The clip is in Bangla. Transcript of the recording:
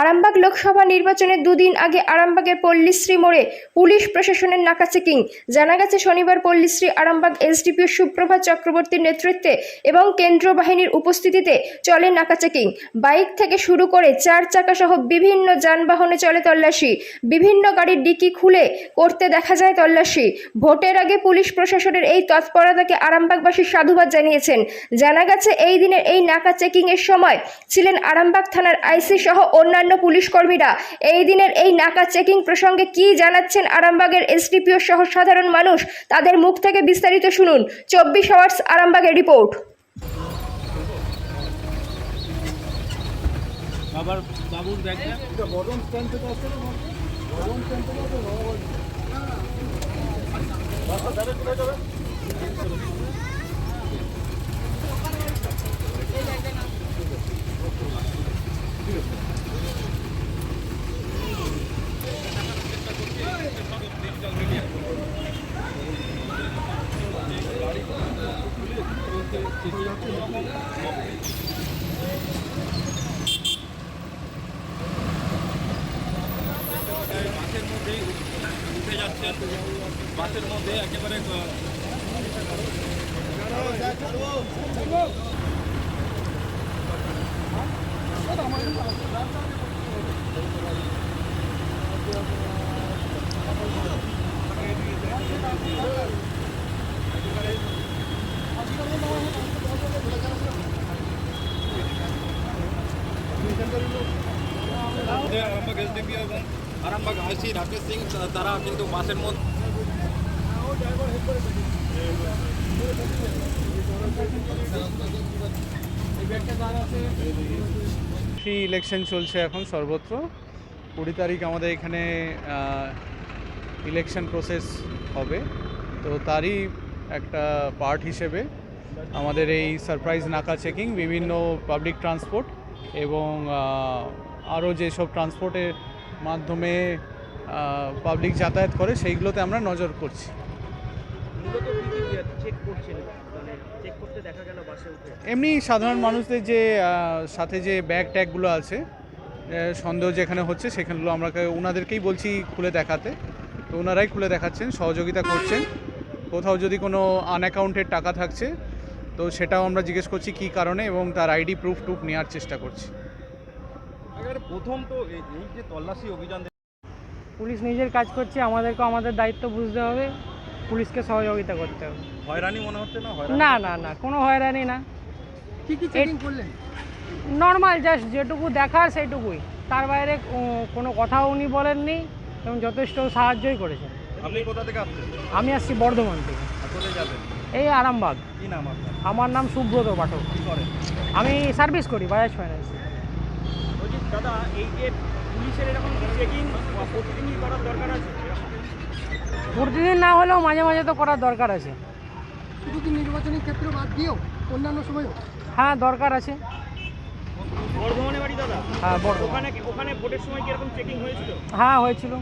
আরামবাগ লোকসভা নির্বাচনের দুদিন আগে আরামবাগের পল্লীশ্রী মোড়ে পুলিশ প্রশাসনের নাকা চেকিং। জানা গেছে, শনিবার পল্লীশ্রী আরামবাগ এসডিপিও সুপ্রভাত চক্রবর্তীর নেতৃত্বে এবং কেন্দ্র বাহিনীর উপস্থিতিতে চলে নাকা চেকিং। বাইক থেকে শুরু করে 4 চাকা সহ বিভিন্ন যানবাহনে চলে তল্লাশি। বিভিন্ন গাড়ির ডিকি খুলে করতে দেখা যায় তল্লাশি। ভোটের আগে পুলিশ প্রশাসনের এই তৎপরতাকে আরামবাগবাসী সাধুবাদ জানিয়েছেন। জানা গেছে, এই দিনের এই নাকা চেকিং এর সময় ছিলেন আরামবাগ থানার আইসি সহ অন্যান্য পুলিশ কর্মীরা। এই দিনের এই নাকা চেকিং প্রসঙ্গে কি জানাচ্ছেন আরামবাগের এসডিপিও সহ সাধারণ মানুষ, তাদের মুখ থেকে বিস্তারিত শুনুন। 24 আওয়ার্স আরামবাগের রিপোর্ট। বাবুর ব্যাগটা বর্ধমান স্ট্যান্ড থেকে আসছে না, বর্ধমান স্ট্যান্ড থেকে আসছে রাস্তা ধারে চলে যাবে। বাসের মধ্যেই উঠে যাচ্ছেন, বাসের মধ্যে একেবারে আরামবাগ এসডিপিও এবং আরামবাগ আইসি রাকেশ সিং তারা কিন্তু বাসের মধ্যে ইলেকশন চলছে এখন সর্বত্র। 20 তারিখ আমাদের এখানে ইলেকশন প্রসেস হবে, তো তারই একটা পার্ট হিসেবে আমাদের এই সারপ্রাইজ নাকা চেকিং বিভিন্ন পাবলিক ট্রান্সপোর্ট এবং আরও যেসব ট্রান্সপোর্টের মাধ্যমে পাবলিক যাতায়াত করে সেইগুলোতে আমরা নজর করছি। এমনি সাধারণ মানুষদের যে সাথে যে ব্যাগ ট্যাগগুলো আছে, সন্দেহ যেখানে হচ্ছে সেখানগুলো আমরা ওনাদেরকেই বলছি খুলে দেখাতে, তো ওনারাই খুলে দেখাচ্ছেন, সহযোগিতা করছেন। কোথাও যদি কোনো আনঅ্যাকাউন্টেড টাকা থাকছে তো সেটাও আমরা জিজ্ঞেস করছি কী কারণে, এবং তার আইডি প্রুফ নেওয়ার চেষ্টা করছি। প্রথম তো এই যে তল্লাশি অভিযান, পুলিশ নিজের কাজ করছে, আমাদেরকেও আমাদের দায়িত্ব বুঝতে হবে, পুলিশকে সহযোগিতা করতে হবে। হয়রানি মনে হচ্ছে না? না না না, কোনো হয়রানি না। কি চেকিং করলেন? নর্মাল জাস্ট যেটুকু দেখার সেইটুকুই, তার বাইরে কোনো কথাও উনি বলেননি এবং যথেষ্ট সাহায্যই করেছেন। আপনি কোথা থেকে আসছেন? আমি আসছি বর্ধমান থেকে। কোথায় যাবেন? এই আরামবাগ। কি নাম আপনার? আমার নাম সুব্রত পাঠক। কি করেন? আমি সার্ভিস করি বাজাজ ফাইন্যান্স। বলছি দাদা, এই যে পুলিশের এরকম চেকিং প্রতিদিনই করার দরকার আছে? প্রতিদিন না হলেও মাঝে মাঝে তো করার দরকার আছে। শুধু কি নির্বাচনের ক্ষেত্রে বাদ দিয়েও অন্যান্য সময়ও? হ্যাঁ, দরকার আছে। বর্ধমানে বাড়ি দাদা? হ্যাঁ, বর্ধমান। ওখানে ভোটের সময় কি এরকম চেকিং হয়েছিল? হ্যাঁ, হয়েছিল।